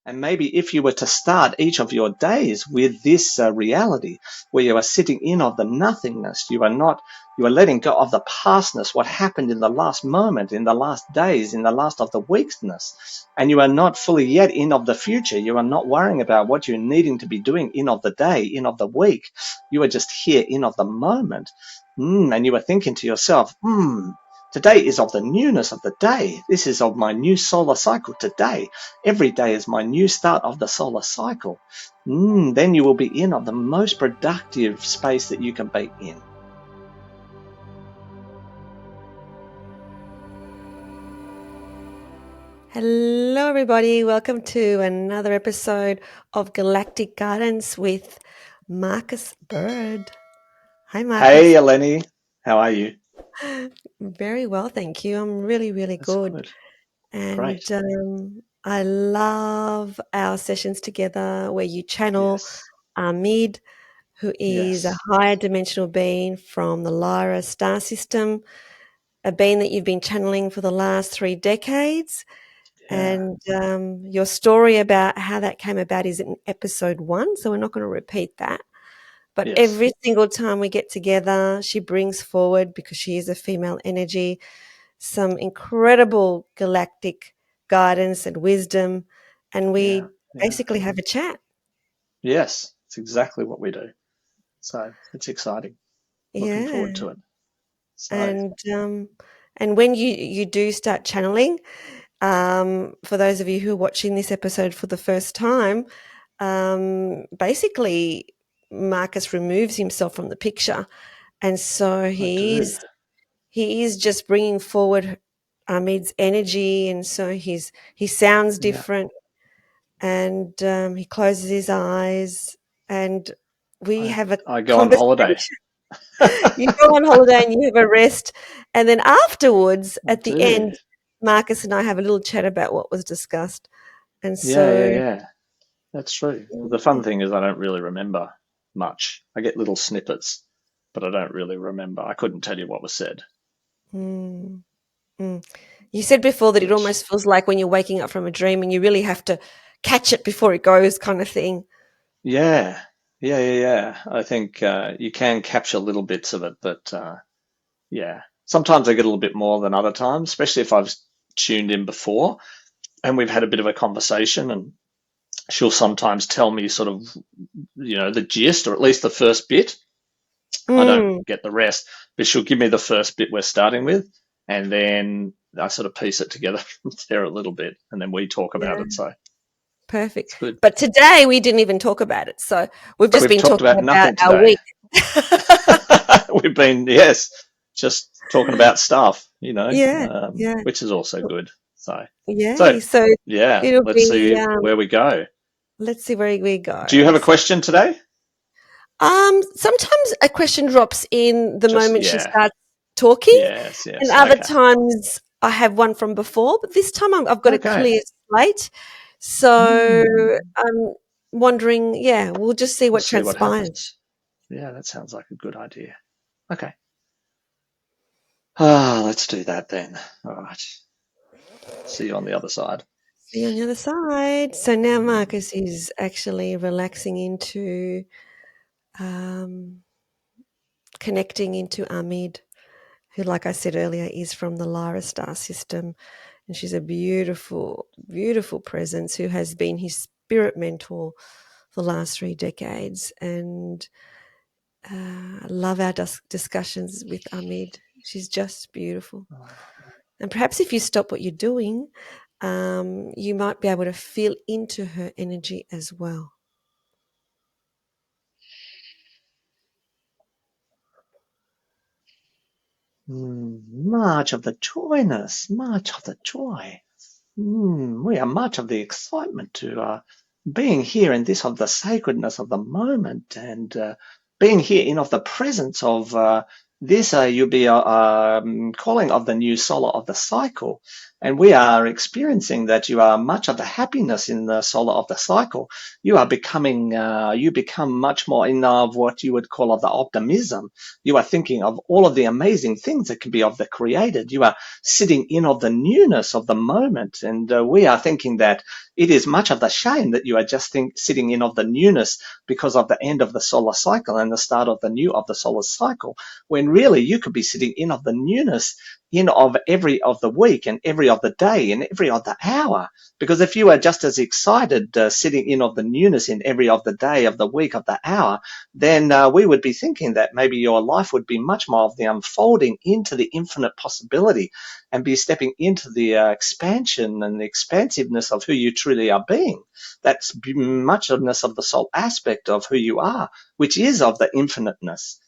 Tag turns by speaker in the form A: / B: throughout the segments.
A: And maybe if you were to start each of your days with this reality, where you are sitting in of the nothingness, you are letting go of the pastness, what happened in the last moment, in the last days, in the last of the weekness, and you are not fully yet in of the future. You are not worrying about what you're needing to be doing in of the day, in of the week. You are just here in of the moment. And you are thinking to yourself, today is of the newness of the day. This is of my new solar cycle today. Every day is my new start of the solar cycle. Then you will be in of the most productive space that you can be in.
B: Hello, everybody. Welcome to another episode of Galactic Guidance with marcusbird. Hi, Marcus.
A: Hey, Eleni. How are you?
B: Very well, thank you. I'm really, really good. And
A: Great.
B: I love our sessions together where you channel
A: Yes.
B: Ameed, who is a higher dimensional being from the Lyra star system, a being that you've been channeling for the last 3 decades.
A: Yeah.
B: And your story about how that came about is in episode 1, so we're not going to repeat that. But
A: Yes.
B: every single time we get together, she brings forward, because she is a female energy, some incredible galactic guidance and wisdom, and we basically have a chat.
A: Yes, it's exactly what we do. So it's exciting. Looking forward to it. So.
B: And when you do start channeling, for those of you who are watching this episode for the first time, basically Marcus removes himself from the picture, and so he is just bringing forward Ameed's energy, and so he sounds different, and he closes his eyes, and we have a
A: I go
B: conversation.
A: on holiday.
B: You go on holiday and you have a rest, and then afterwards, at the end, Marcus and I have a little chat about what was discussed. And so,
A: yeah. That's true. The fun thing is I don't really remember much. I get little snippets, but I don't really remember. I couldn't tell you what was said.
B: you said before that it almost feels like when you're waking up from a dream and you really have to catch it before it goes, kind of thing.
A: Yeah. I think you can capture little bits of it, but sometimes I get a little bit more than other times, especially if I've tuned in before and we've had a bit of a conversation, and she'll sometimes tell me sort of, the gist, or at least the first bit. I don't get the rest, but she'll give me the first bit we're starting with, and then I sort of piece it together from there a little bit, and then we talk about it. So
B: perfect.
A: it's good.
B: But today we didn't even talk about it. So we've been
A: talked
B: talking
A: about nothing
B: our
A: today.
B: week.
A: We've been, just talking about stuff, which is also good. So, let's see where we go.
B: Let's see where we go.
A: Do you have a question today?
B: Sometimes a question drops in the moment she starts talking.
A: Yes.
B: And other times I have one from before, but this time I've got a clear slate. So I'm wondering, we'll just see what transpires.
A: Yeah, that sounds like a good idea. Okay. Let's do that then. All right. See you on the other side.
B: See you on the other side. So now Marcus is actually relaxing into connecting into Ameed, who, like I said earlier, is from the Lyra star system. And she's a beautiful, beautiful presence who has been his spirit mentor for the last 3 decades. And I love our discussions with Ameed. She's just beautiful. And perhaps if you stop what you're doing, you might be able to feel into her energy as well.
A: Much of the joyness, much of the joy. We are much of the excitement to being here in this of the sacredness of the moment, and being here in of the presence of this you'll be calling of the new solar of the cycle. And we are experiencing that you are much of the happiness in the solar of the cycle. You are becoming, you become much more in of what you would call of the optimism. You are thinking of all of the amazing things that can be of the created. You are sitting in of the newness of the moment. And we are thinking that it is much of the shame that you are just sitting in of the newness because of the end of the solar cycle and the start of the new of the solar cycle, when really you could be sitting in of the newness in of every of the week and every of the day and every of the hour. Because if you are just as excited sitting in of the newness in every of the day, of the week, of the hour, then we would be thinking that maybe your life would be much more of the unfolding into the infinite possibility and be stepping into the expansion and the expansiveness of who you truly are being. That's muchness of the soul aspect of who you are, which is of the infiniteness.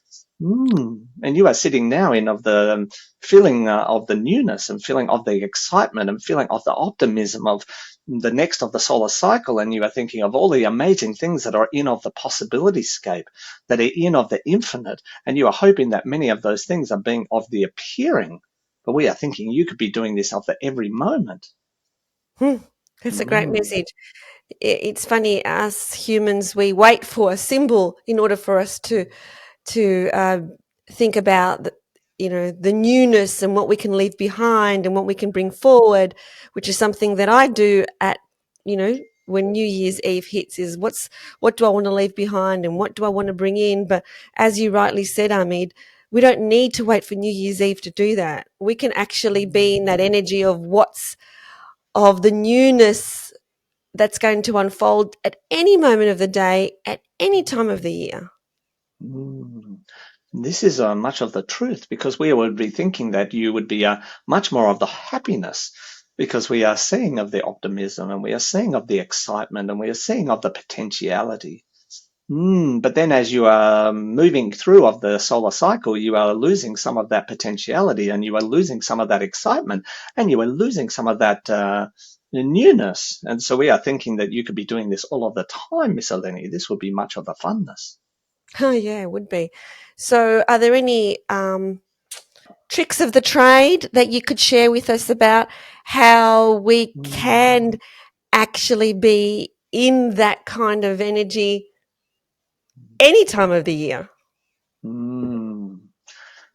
A: And you are sitting now in of the feeling of the newness and feeling of the excitement and feeling of the optimism of the next of the solar cycle, and you are thinking of all the amazing things that are in of the possibility scape, that are in of the infinite, and you are hoping that many of those things are being of the appearing. But we are thinking you could be doing this of the every moment.
B: That's a great
A: Mm.
B: message. It's funny, us humans, we wait for a symbol in order for us to think about the newness and what we can leave behind and what we can bring forward, which is something that I do at when New Year's Eve hits, is what do I want to leave behind and what do I want to bring in. But as you rightly said, Ameed, we don't need to wait for New Year's Eve to do that. We can actually be in that energy of the newness that's going to unfold at any moment of the day, at any time of the year.
A: Mm. This is much of the truth, because we would be thinking that you would be much more of the happiness, because we are seeing of the optimism and we are seeing of the excitement and we are seeing of the potentiality. But then as you are moving through of the solar cycle, you are losing some of that potentiality and you are losing some of that excitement and you are losing some of that newness. And so we are thinking that you could be doing this all of the time, Miss Eleni. This would be much of the funness.
B: Oh, yeah, it would be. So, are there any tricks of the trade that you could share with us about how we can
A: Mm.
B: actually be in that kind of energy any time of the year?
A: Mm.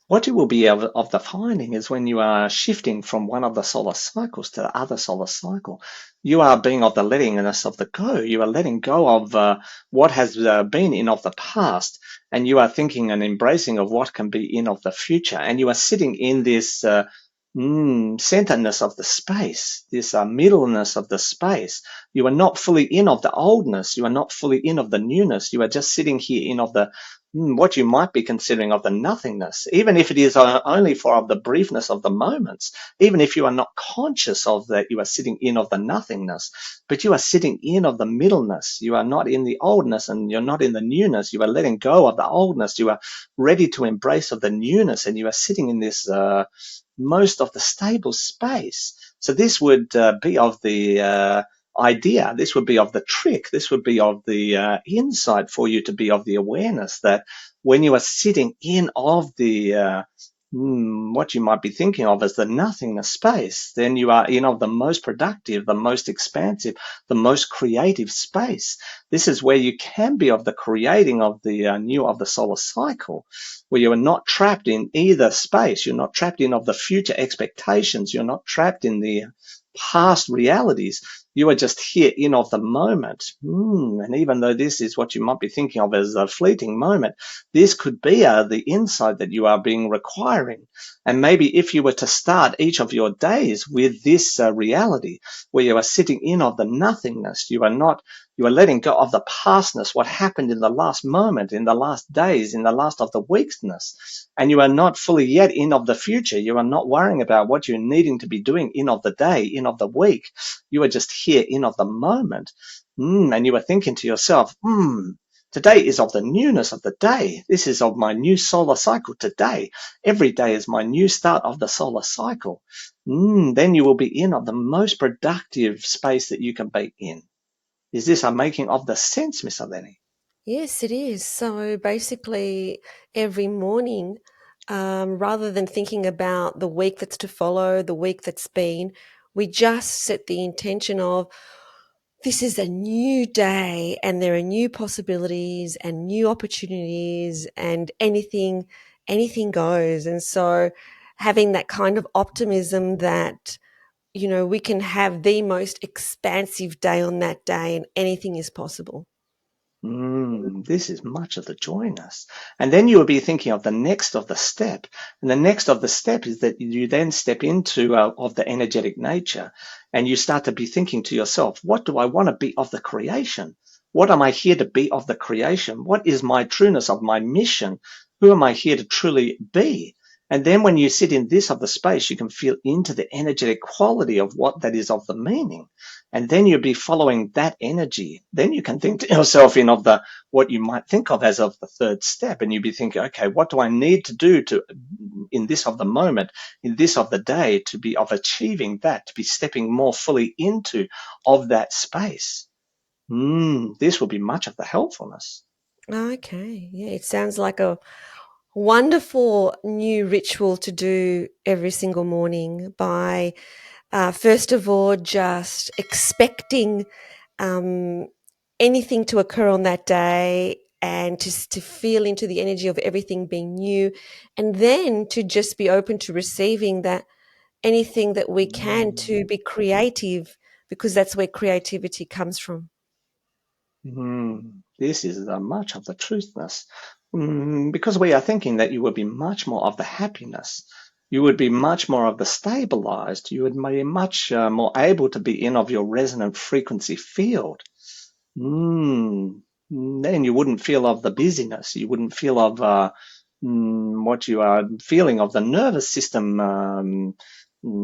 A: What you will be of the finding is when you are shifting from one of the solar cycles to the other solar cycle, you are being of the lettingness of the go. You are letting go of what has been in of the past, and you are thinking and embracing of what can be in of the future. And you are sitting in this centeredness of the space, this middleness of the space. You are not fully in of the oldness. You are not fully in of the newness. You are just sitting here in of the what you might be considering of the nothingness, even if it is only for of the briefness of the moments, even if you are not conscious of that, you are sitting in of the nothingness, but you are sitting in of the middleness. You are not in the oldness and you're not in the newness. You are letting go of the oldness. You are ready to embrace of the newness, and you are sitting in this most of the stable space. So this would be of the idea. This would be of the trick. This would be of the insight for you to be of the awareness that when you are sitting in of the what you might be thinking of as the nothingness space, then you are in of the most productive, the most expansive, the most creative space. This is where you can be of the creating of the new of the solar cycle, where you are not trapped in either space. You're not trapped in of the future expectations. You're not trapped in the past realities. You are just here in of the moment. And even though this is what you might be thinking of as a fleeting moment, this could be the insight that you are being requiring. And maybe if you were to start each of your days with this reality, where you are sitting in of the nothingness, you are letting go of the pastness, what happened in the last moment, in the last days, in the last of the weekness, and you are not fully yet in of the future. You are not worrying about what you're needing to be doing in of the day, in of the week. You are just here in of the moment. And you are thinking to yourself, today is of the newness of the day. This is of my new solar cycle today. Every day is my new start of the solar cycle. Then you will be in of the most productive space that you can be in. Is this a making of the sense, Miss Eleni?
B: Yes, it is. So basically, every morning, rather than thinking about the week that's to follow, the week that's been, We just set the intention of, this is a new day and there are new possibilities and new opportunities and anything goes. And so having that kind of optimism that, you know, we can have the most expansive day on that day and anything is possible.
A: This is much of the joyness. And then you will be thinking of the next of the step. And the next of the step is that you then step into of the energetic nature, and you start to be thinking to yourself, what do I want to be of the creation? What am I here to be of the creation? What is my trueness of my mission? Who am I here to truly be? And then when you sit in this of the space, you can feel into the energetic quality of what that is of the meaning. And then you'll be following that energy. Then you can think to yourself in of the what you might think of as of the third step, and you'll be thinking, okay, what do I need to do to in this of the moment, in this of the day, to be of achieving that, to be stepping more fully into of that space. This will be much of the helpfulness.
B: Okay. Yeah, it sounds like a wonderful new ritual to do every single morning by first of all just expecting um, anything to occur on that day and to feel into the energy of everything being new, and then to just be open to receiving that anything that we can, to be creative, because that's where creativity comes from.
A: This is much of the truthness. Because we are thinking that you would be much more of the happiness. You would be much more of the stabilized. You would be much more able to be in of your resonant frequency field. Then you wouldn't feel of the busyness. You wouldn't feel of what you are feeling of the nervous system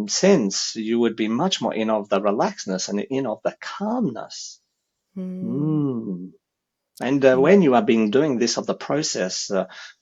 A: sense. You would be much more in of the relaxedness and in of the calmness.
B: Mm,
A: Mm. And
B: yeah.
A: when you are being doing this of the process,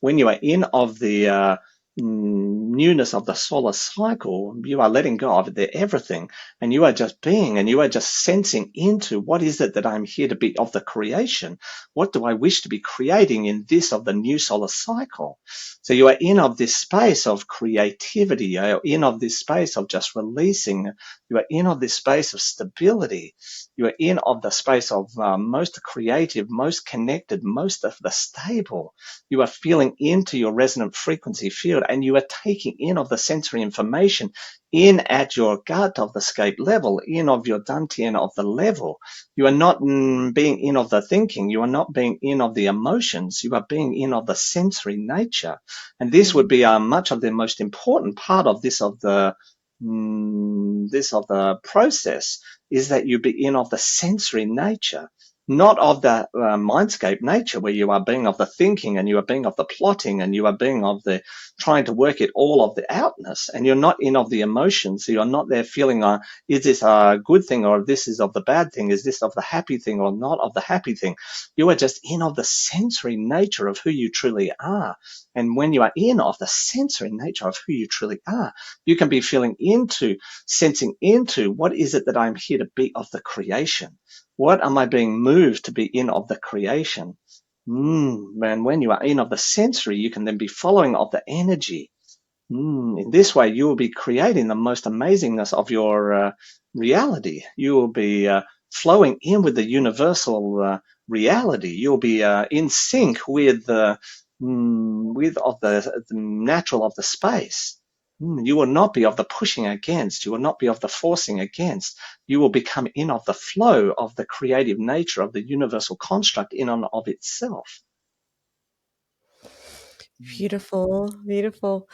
A: when you are in of the newness of the solar cycle, you are letting go of the everything, and you are just being, and you are just sensing into what is it that I'm here to be of the creation. What do I wish to be creating in this of the new solar cycle? So you are in of this space of creativity. You are in of this space of just releasing. You are in of this space of stability. You are in of the space of most creative, most connected, most of the stable. You are feeling into your resonant frequency field, and you are taking in of the sensory information in at your gut of the scape level, in of your dantian of the level. You are not being in of the thinking. You are not being in of the emotions. You are being in of the sensory nature. And this would
B: Mm,
A: be much of the most important part of this of the process, is that you be in of the sensory nature, not of the mindscape nature, where you are being of the thinking, and you are being of the plotting, and you are being of the trying to work it all of the outness, and you're not in of the emotions. So you're not there feeling, is this a good thing, or this is of the bad thing? Is this of the happy thing or not of the happy thing? You are just in of the sensory nature of who you truly are. And when you are in of the sensory nature of who you truly are, you can be feeling into, sensing into, what is it that I'm here to be of the creation? What am I being moved to be in of the creation? And when you are in of the sensory, you can then be following of the energy. In this way, you will be creating the most amazingness of your reality. You will be flowing in with the universal reality. You'll be in sync with of the natural of the space. You will not be of the pushing against. You will not be of the forcing against. You will become in of the flow of the creative nature of the universal construct in and of itself.
B: beautiful, beautiful.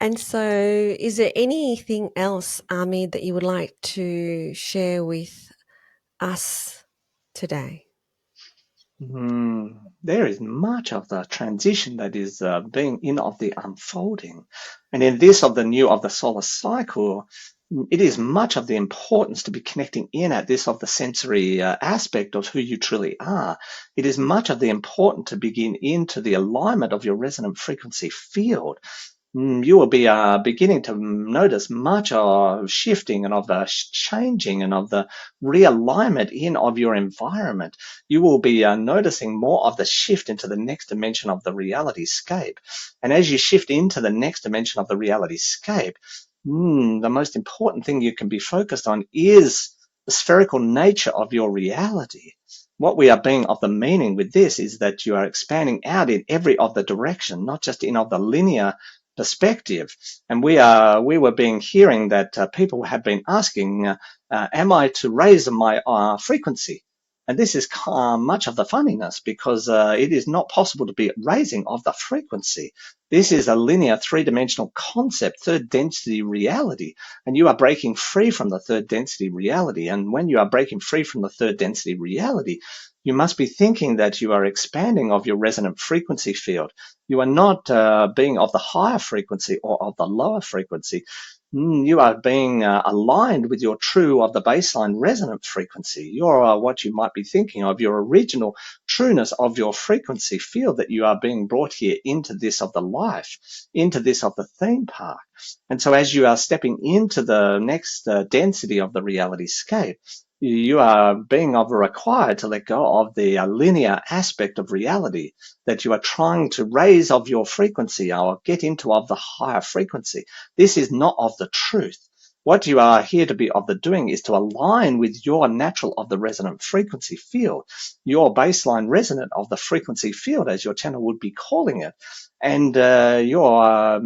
B: And so, is there anything else, Ami, that you would like to share with us today?
A: There is much of the transition that is being in of the unfolding. And in this of the new of the solar cycle, it is much of the importance to be connecting in at this of the sensory aspect of who you truly are. It is much of the important to begin into the alignment of your resonant frequency field. You will be beginning to notice much of shifting and of the changing and of the realignment in of your environment. You will be noticing more of the shift into the next dimension of the reality scape. And as you shift into the next dimension of the reality scape, The most important thing you can be focused on is the spherical nature of your reality. What we are being of the meaning with this is that you are expanding out in every of the direction, not just in of the linear perspective. And we were being hearing that people have been asking, am I to raise my frequency? And this is much of the funniness, because it is not possible to be raising of the frequency. This is a linear three-dimensional concept, third density reality, and you are breaking free from the third density reality. And when you are breaking free from the third density reality, you must be thinking that you are expanding of your resonant frequency field. You are not being of the higher frequency or of the lower frequency. You are being aligned with your true of the baseline resonant frequency. You're what you might be thinking of, your original trueness of your frequency field, that you are being brought here into this of the life, into this of the theme park. And so as you are stepping into the next density of the reality scape, you are being required to let go of the linear aspect of reality, that you are trying to raise of your frequency or get into of the higher frequency. This is not of the truth. What you are here to be of the doing is to align with your natural of the resonant frequency field, your baseline resonant of the frequency field, as your channel would be calling it. And your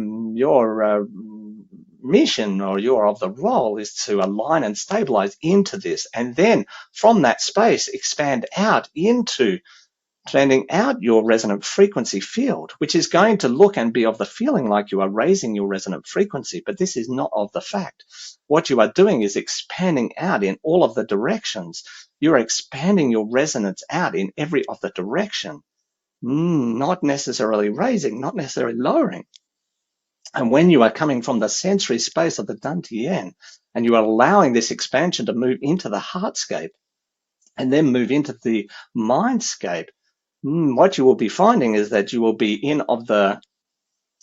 A: mission, or your of the role, is to align and stabilize into this, and then from that space expand out into planning out your resonant frequency field, which is going to look and be of the feeling like you are raising your resonant frequency, but this is not of the fact. What you are doing is expanding out in all of the directions. You are expanding your resonance out in every of the direction, not necessarily raising, not necessarily lowering. And when you are coming from the sensory space of the Dantian, and you are allowing this expansion to move into the heartscape and then move into the mindscape, what you will be finding is that you will be in of the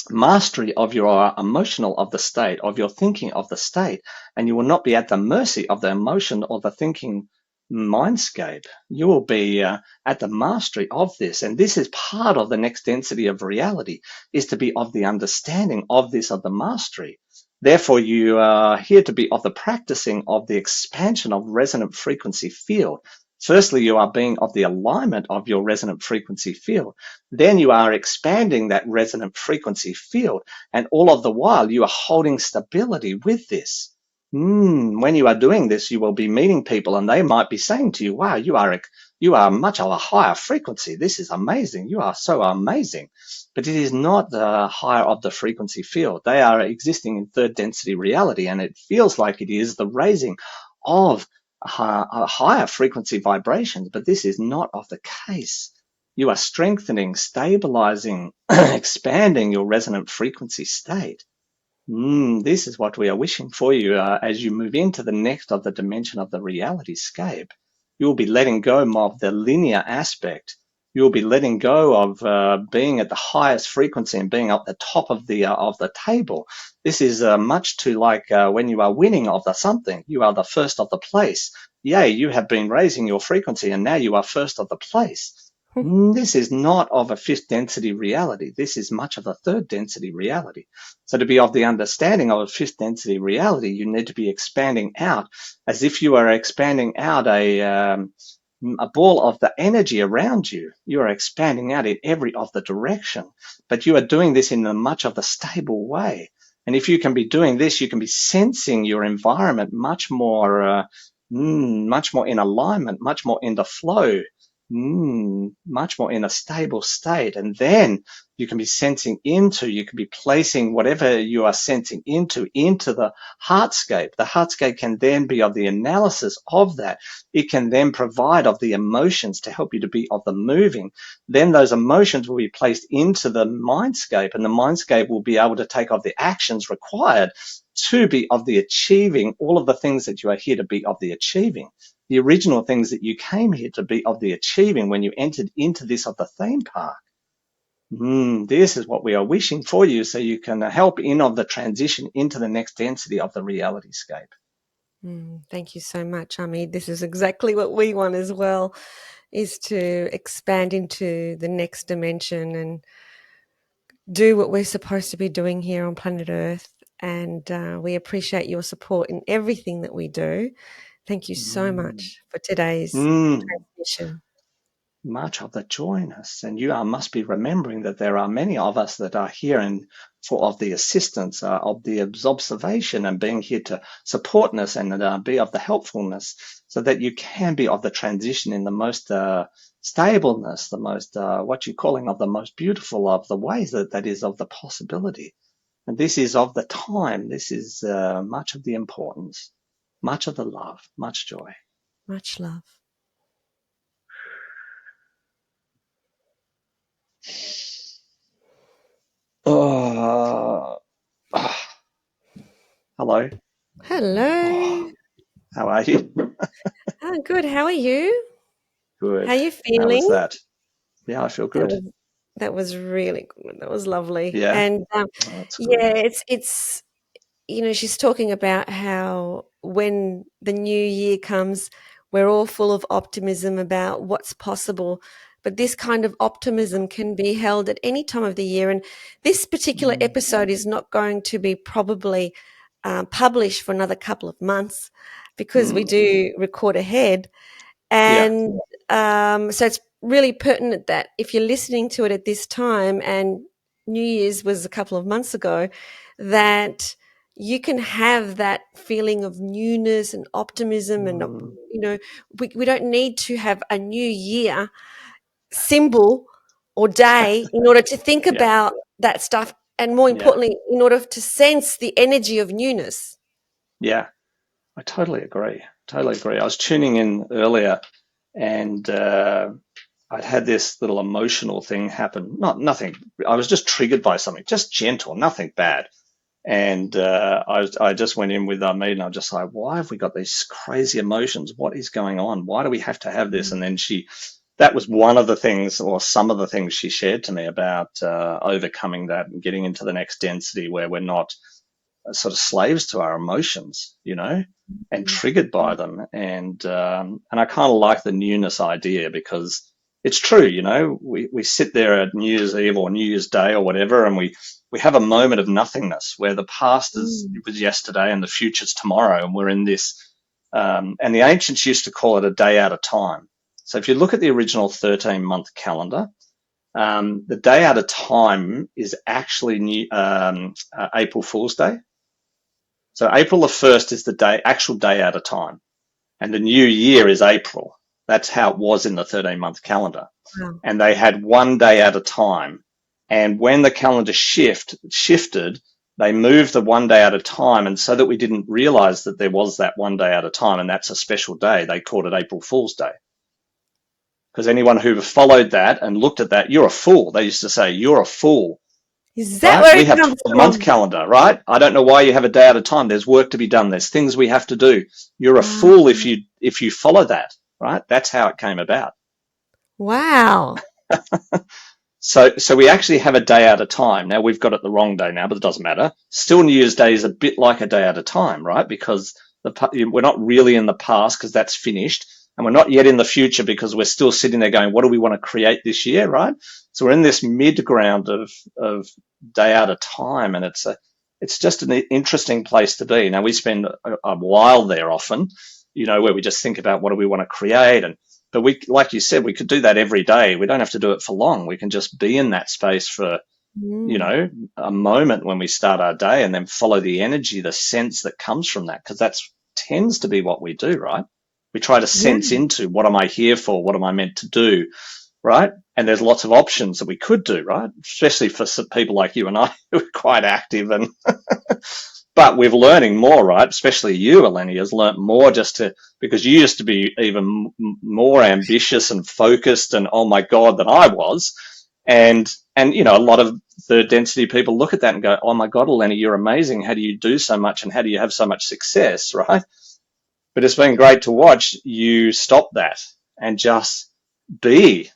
A: mastery of your emotional of the state, of your thinking of the state, and you will not be at the mercy of the emotion or the thinking mindscape. You will be at the mastery of this, and this is part of the next density of reality, is to be of the understanding of this, of the mastery. Therefore, you are here to be of the practicing of the expansion of resonant frequency field. Firstly, you are being of the alignment of your resonant frequency field. Then you are expanding that resonant frequency field, and all of the while you are holding stability with this. When you are doing this, you will be meeting people, and they might be saying to you, wow, you are much of a higher frequency. This is amazing. You are so amazing. But it is not the higher of the frequency field. They are existing in third density reality, and it feels like it is the raising of higher frequency vibrations, but this is not of the case. You are strengthening, stabilizing, expanding your resonant frequency state. This is what we are wishing for you as you move into the next of the dimension of the reality scape. You'll be letting go of the linear aspect. You'll be letting go of being at the highest frequency and being at the top of the table. This is much to like when you are winning of the something. You are the first of the place. Yay, you have been raising your frequency, and now you are first of the place. This is not of a fifth density reality. This is much of a third density reality. So to be of the understanding of a fifth density reality, you need to be expanding out as if you are expanding out a ball of the energy around you. You are expanding out in every of the direction, but you are doing this in a much of a stable way. And if you can be doing this, you can be sensing your environment much more in alignment, much more in the flow, much more in a stable state. And then you can be sensing into, you can be placing whatever you are sensing into the heartscape. The heartscape can then be of the analysis of that. It can then provide of the emotions to help you to be of the moving. Then those emotions will be placed into the mindscape, and the mindscape will be able to take of the actions required to be of the achieving all of the things that you are here to be of the achieving. The original things that you came here to be of the achieving when you entered into this of the theme park. This is what we are wishing for you, so you can help in of the transition into the next density of the reality scape.
B: Thank you so much, Ameed. This is exactly what we want as well, is to expand into the next dimension and do what we're supposed to be doing here on planet Earth, And we appreciate your support in everything that we do. Thank you so
A: Mm.
B: much for today's
A: Mm.
B: transmission.
A: Much of the joyness, and you must be remembering that there are many of us that are here and for of the assistance, of the observation, and being here to support us and be of the helpfulness, so that you can be of the transition in the most stableness, the most what you're calling of the most beautiful of the ways that is of the possibility. And this is of the time. This is much of the importance, much of the love, much joy.
B: Much love.
A: Oh, hello.
B: Hello.
A: Oh, how are you?
B: Oh, good. How are you? How
A: Good.
B: are you
A: How was
B: feeling?
A: that? Yeah, I feel
B: That
A: good.
B: was that was really good. That was lovely.
A: Yeah.
B: And
A: Oh, that's good.
B: yeah, it's she's talking about how when the new year comes, we're all full of optimism about what's possible. But this kind of optimism can be held at any time of the year. And this particular
A: Mm.
B: episode is not going to be probably published for another couple of months because we
A: Mm.
B: do record ahead.
A: Yeah.
B: And so it's really pertinent that if you're listening to it at this time and New Year's was a couple of months ago, that you can have that feeling of newness and optimism. And,
A: Mm.
B: we don't need to have a new year symbol or day in order to think
A: Yeah.
B: about that stuff. And more
A: Yeah.
B: importantly, in order to sense the energy of newness.
A: Yeah. I totally agree. Totally agree. I was tuning in earlier, and I'd had this little emotional thing happen. Nothing. I was just triggered by something, just gentle, nothing bad. And I just went in with Ameed, and I was just like, why have we got these crazy emotions? What is going on? Why do we have to have this? And then that was one of the things, or some of the things she shared to me about overcoming that and getting into the next density where we're not sort of slaves to our emotions, and triggered by them. And I kind of like the newness idea, because it's true, we sit there at New Year's Eve or New Year's Day or whatever, and we have a moment of nothingness where the past it was yesterday and the future's tomorrow, and we're in this. And the ancients used to call it a day at a time. So if you look at the original 13-month calendar, the day at a time is actually April Fool's Day. So April the 1st is the actual day at a time. And the new year is April. That's how it was in the 13-month calendar.
B: Wow.
A: And they had one day at a time. And when the calendar shifted, they moved the one day at a time. And so that we didn't realize that there was that one day at a time, and that's a special day, they called it April Fool's Day. Because anyone who followed that and looked at that, you're a fool. They used to say, you're a fool.
B: Is that
A: Right?
B: where
A: We
B: it
A: have
B: comes
A: 12-month
B: from?
A: calendar, right? I don't know why you have a day at a time. There's work to be done. There's things we have to do. You're a fool if you follow that, right? That's how it came about.
B: Wow.
A: So we actually have a day at a time. Now we've got it the wrong day now, but it doesn't matter. Still, New Year's Day is a bit like a day at a time, right? Because we're not really in the past because that's finished, and we're not yet in the future because we're still sitting there going, what do we want to create this year, right? So we're in this mid ground of day at a time, and it's just an interesting place to be. Now we spend a while there often, where we just think about what do we want to create, but we, like you said, we could do that every day. We don't have to do it for long. We can just be in that space for, a moment when we start our day, and then follow the energy, the sense that comes from that, because that tends to be what we do, right? We try to
B: Yeah.
A: sense into, what am I here for? What am I meant to do? Right? And there's lots of options that we could do, right? Especially for some people like you and I who are quite active, and but we're learning more, right? Especially you, Eleni, has learnt more because you used to be even more ambitious and focused and, oh my God, than I was. And a lot of third density people look at that and go, oh my God, Eleni, you're amazing. How do you do so much, and how do you have so much success, right? But it's been great to watch you stop that and just be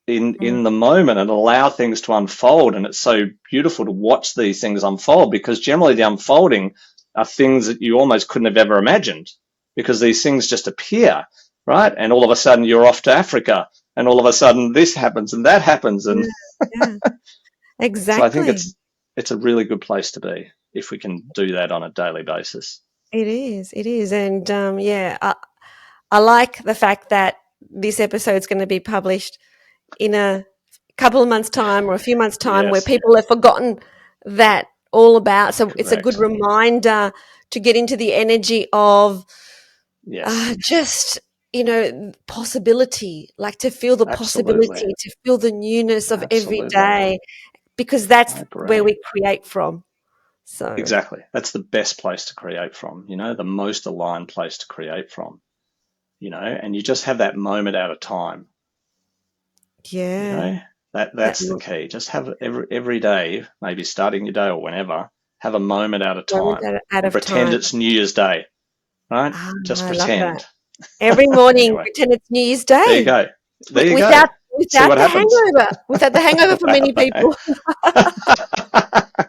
A: in the moment and allow things to unfold. And it's so beautiful to watch these things unfold, because generally the unfolding are things that you almost couldn't have ever imagined, because these things just appear, right? And all of a sudden you're off to Africa, and all of a sudden this happens and that happens. And
B: Yeah.
A: so I think
B: Exactly.
A: it's a really good place to be. if we can do that on a daily basis.
B: It is. And I like the fact that this episode's going to be published in a couple of months' time or a few months' time, where
A: Yes.
B: people have forgotten that all about. So it's a good
A: Correct.
B: reminder to get into the energy of
A: Yes.
B: just, possibility, like to feel the
A: Absolutely.
B: possibility, to feel the newness of every
A: Absolutely.
B: day, because that's
A: I
B: where
A: agree.
B: we create from. So,
A: Exactly. That's the best place to create from, the most aligned place to create from, and you just have that moment at a time, you
B: yeah,
A: know,
B: that
A: that's the key. Just have every day, maybe starting your day or whenever, have a moment at a
B: moment
A: time
B: out
A: and
B: of
A: pretend
B: time.
A: it's New Year's Day, right?
B: Ah,
A: Just
B: I love that.
A: pretend.
B: Every morning,
A: Anyway,
B: pretend it's New Year's
A: there you
B: Day
A: go. There you go.
B: without
A: See what
B: the
A: happens.
B: hangover, for many people.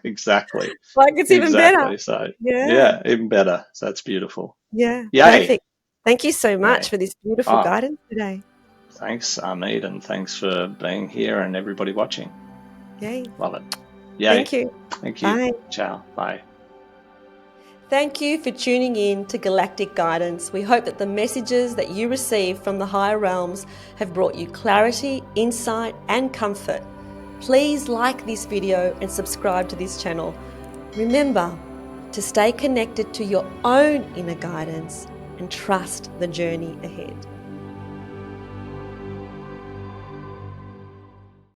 A: Exactly.
B: Like, it's even better.
A: Exactly. So,
B: Yeah.
A: yeah, even better. So that's beautiful.
B: Yeah,
A: Yay.
B: perfect. Thank you so much
A: Yay.
B: for this beautiful
A: Ah,
B: guidance today.
A: thanks, Ameed, and thanks for being here and everybody watching.
B: Yay.
A: Love it. Yay.
B: Thank you.
A: Thank you.
B: Bye.
A: Ciao. Bye.
B: Thank you for tuning in to Galactic Guidance. We hope that the messages that you receive from the higher realms have brought you clarity, insight, and comfort. Please like this video and subscribe to this channel. Remember to stay connected to your own inner guidance and trust the journey ahead.